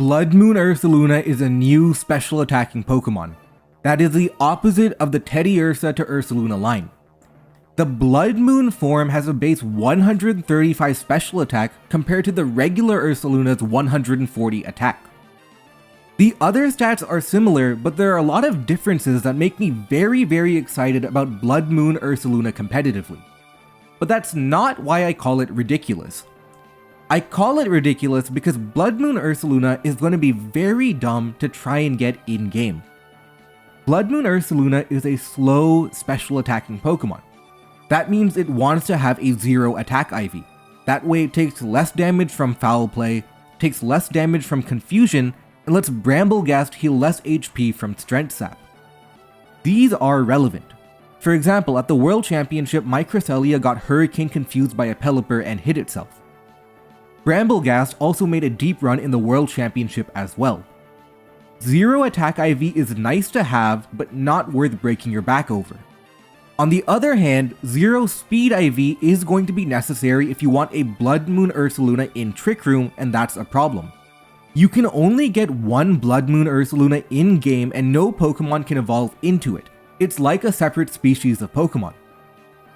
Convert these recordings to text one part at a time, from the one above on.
Blood Moon Ursaluna is a new special attacking Pokemon. That is the opposite of the Teddiursa to Ursaluna line. The Blood Moon form has a base 135 special attack compared to the regular Ursaluna's 140 attack. The other stats are similar, but there are a lot of differences that make me very excited about Blood Moon Ursaluna competitively. But that's not why I call it ridiculous. I call it ridiculous because Blood Moon Ursaluna is going to be very dumb to try and get in-game. Blood Moon Ursaluna is a slow special attacking Pokemon. That means it wants to have a 0 attack IV. That way it takes less damage from foul play, takes less damage from confusion, and lets Brambleghast heal less HP from Strength Sap. These are relevant. For example, at the World Championship, my Cresselia got Hurricane confused by a Pelipper and hit itself. Brambleghast also made a deep run in the World Championship as well. 0 attack IV is nice to have, but not worth breaking your back over. On the other hand, 0 speed IV is going to be necessary if you want a Blood Moon Ursaluna in Trick Room, and that's a problem. You can only get one Blood Moon Ursaluna in-game and no Pokemon can evolve into it. It's like a separate species of Pokemon.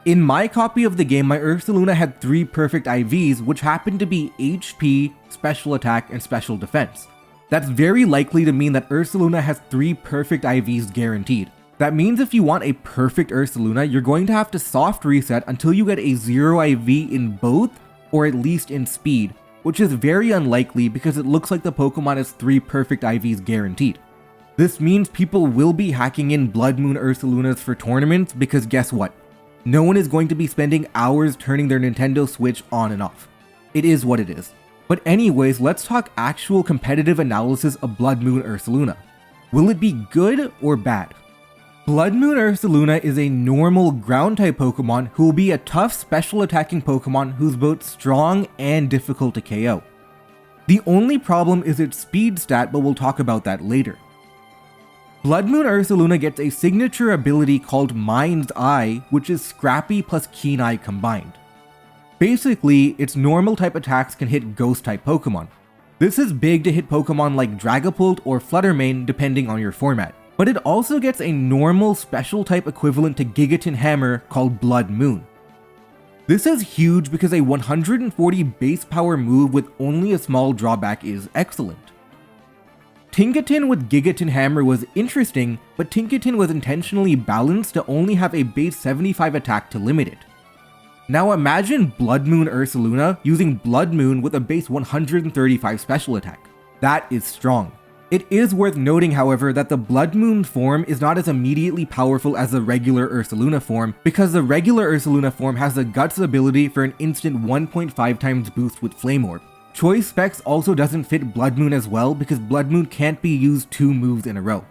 In my copy of the game, my Ursaluna had 3 perfect IVs, which happened to be HP, Special Attack, and Special Defense. That's very likely to mean that Ursaluna has 3 perfect IVs guaranteed. That means if you want a perfect Ursaluna, you're going to have to soft reset until you get a 0 IV in both, or at least in speed, which is very unlikely because it looks like the Pokemon has 3 perfect IVs guaranteed. This means people will be hacking in Blood Moon Ursalunas for tournaments because guess what? No one is going to be spending hours turning their Nintendo Switch on and off. It is what it is. But anyways, let's talk actual competitive analysis of Blood Moon Ursaluna. Will it be good or bad? Blood Moon Ursaluna is a normal ground-type Pokemon who will be a tough special attacking Pokemon who's both strong and difficult to KO. The only problem is its speed stat, but we'll talk about that later. Blood Moon Ursaluna gets a signature ability called Mind's Eye, which is Scrappy plus Keen Eye combined. Basically, its normal type attacks can hit ghost type Pokemon. This is big to hit Pokemon like Dragapult or Fluttermane depending on your format. But it also gets a normal special type equivalent to Gigaton Hammer called Blood Moon. This is huge because a 140 base power move with only a small drawback is excellent. Tinkaton with Gigaton Hammer was interesting, but Tinkaton was intentionally balanced to only have a base 75 attack to limit it. Now imagine Blood Moon Ursaluna using Blood Moon with a base 135 special attack. That is strong. It is worth noting, however, that the Blood Moon form is not as immediately powerful as the regular Ursaluna form because the regular Ursaluna form has the Guts ability for an instant 1.5 times boost with Flame Orb. Choice Specs also doesn't fit Blood Moon as well because Blood Moon can't be used 2 moves in a row.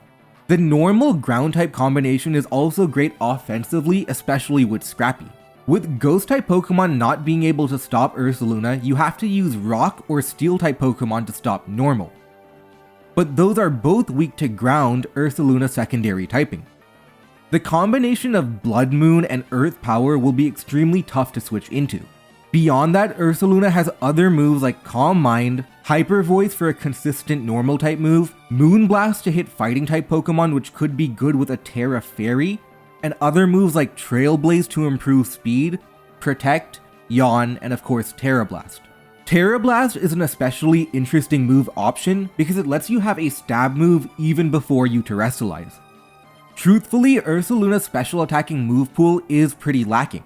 The normal ground type combination is also great offensively, especially with Scrappy. With Ghost type Pokemon not being able to stop Ursaluna, you have to use Rock or Steel type Pokemon to stop normal. But those are both weak to ground Ursaluna secondary typing. The combination of Blood Moon and Earth Power will be extremely tough to switch into. Beyond that, Ursaluna has other moves like Calm Mind, Hyper Voice for a consistent normal type move, Moonblast to hit fighting type Pokemon which could be good with a Terra Fairy, and other moves like Trailblaze to improve speed, Protect, Yawn, and of course Terra Blast. Terra Blast is an especially interesting move option because it lets you have a stab move even before you Terrestrialize. Truthfully, Ursaluna's special attacking move pool is pretty lacking.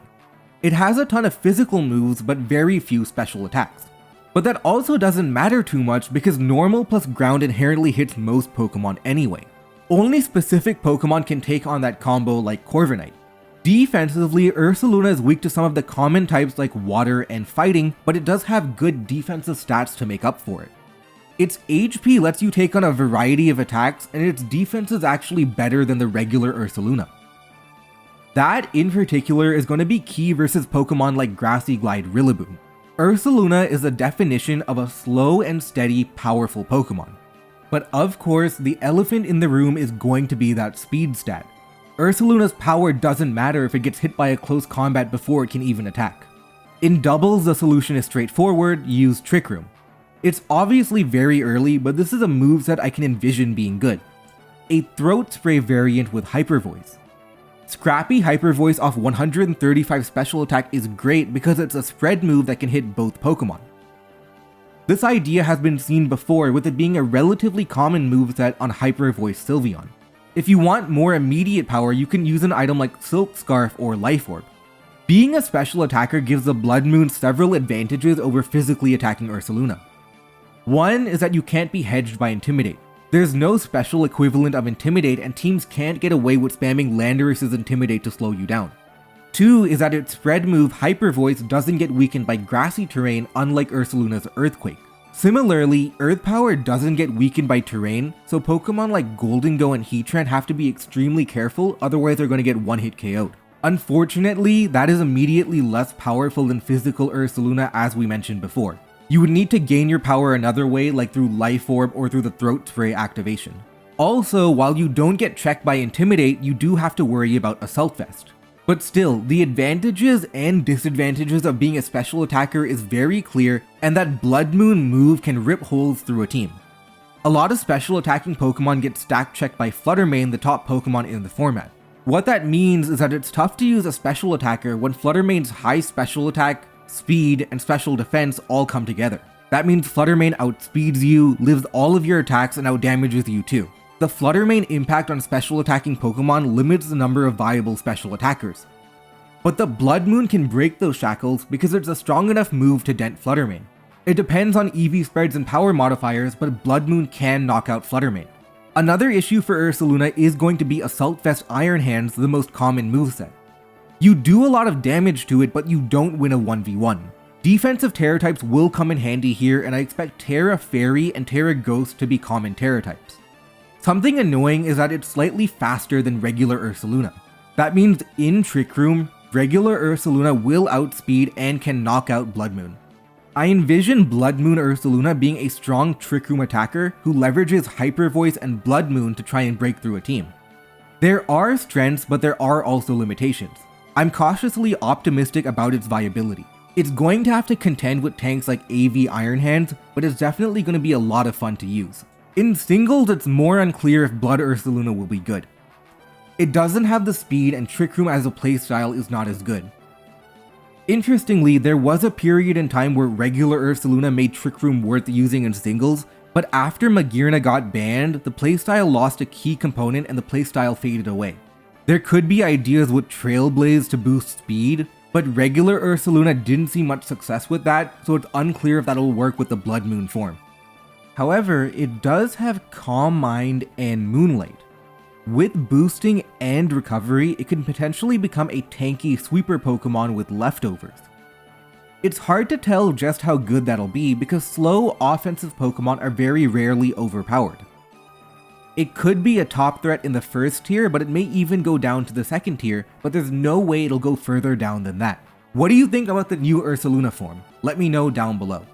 It has a ton of physical moves but very few special attacks. But that also doesn't matter too much because normal plus ground inherently hits most Pokemon anyway. Only specific Pokemon can take on that combo like Corviknight. Defensively, Ursaluna is weak to some of the common types like water and fighting, but it does have good defensive stats to make up for it. Its HP lets you take on a variety of attacks, and its defense is actually better than the regular Ursaluna. That, in particular, is going to be key versus Pokemon like Grassy Glide Rillaboom. Ursaluna is the definition of a slow and steady, powerful Pokemon. But of course, the elephant in the room is going to be that speed stat. Ursaluna's power doesn't matter if it gets hit by a close combat before it can even attack. In doubles, the solution is straightforward, use Trick Room. It's obviously very early, but this is a moveset I can envision being good. A Throat Spray variant with Hyper Voice. Scrappy Hyper Voice off 135 special attack is great because it's a spread move that can hit both Pokemon. This idea has been seen before, with it being a relatively common moveset on Hyper Voice Sylveon. If you want more immediate power, you can use an item like Silk Scarf or Life Orb. Being a special attacker gives the Blood Moon several advantages over physically attacking Ursaluna. One is that you can't be hedged by Intimidate. There's no special equivalent of Intimidate, and teams can't get away with spamming Landorus's Intimidate to slow you down. Two is that its spread move Hyper Voice doesn't get weakened by grassy terrain, unlike Ursaluna's Earthquake. Similarly, Earth Power doesn't get weakened by terrain, so Pokemon like Goldengo and Heatran have to be extremely careful, otherwise they're going to get one-hit KO'd. Unfortunately, that is immediately less powerful than physical Ursaluna, as we mentioned before. You would need to gain your power another way, like through Life Orb or through the Throat Spray activation. Also, while you don't get checked by Intimidate, you do have to worry about Assault Vest. But still, the advantages and disadvantages of being a special attacker is very clear, and that Blood Moon move can rip holes through a team. A lot of special attacking Pokemon get stack checked by Fluttermane, the top Pokemon in the format. What that means is that it's tough to use a special attacker when Fluttermane's high special attack, speed, and special defense all come together. That means Fluttermane outspeeds you, lives all of your attacks, and outdamages you too. The Fluttermane impact on special attacking Pokemon limits the number of viable special attackers. But the Blood Moon can break those shackles because it's a strong enough move to dent Fluttermane. It depends on EV spreads and power modifiers, but Blood Moon can knock out Fluttermane. Another issue for Ursaluna is going to be Assault Vest Iron Hands, the most common moveset. You do a lot of damage to it, but you don't win a 1v1. Defensive Terra types will come in handy here, and I expect Terra Fairy and Terra Ghost to be common Terra types. Something annoying is that it's slightly faster than regular Ursaluna. That means in Trick Room, regular Ursaluna will outspeed and can knock out Blood Moon. I envision Blood Moon Ursaluna being a strong Trick Room attacker who leverages Hyper Voice and Blood Moon to try and break through a team. There are strengths, but there are also limitations. I'm cautiously optimistic about its viability. It's going to have to contend with tanks like AV Iron Hands, but it's definitely going to be a lot of fun to use. In singles, it's more unclear if Blood Ursaluna will be good. It doesn't have the speed, and Trick Room as a playstyle is not as good. Interestingly, there was a period in time where regular Ursaluna made Trick Room worth using in singles, but after Magearna got banned, the playstyle lost a key component and the playstyle faded away. There could be ideas with Trailblaze to boost speed, but regular Ursaluna didn't see much success with that, so it's unclear if that'll work with the Blood Moon form. However, it does have Calm Mind and Moonlight. With boosting and recovery, it can potentially become a tanky sweeper Pokemon with leftovers. It's hard to tell just how good that'll be because slow offensive Pokemon are very rarely overpowered. It could be a top threat in the first tier, but it may even go down to the second tier, but there's no way it'll go further down than that. What do you think about the new Ursaluna form? Let me know down below.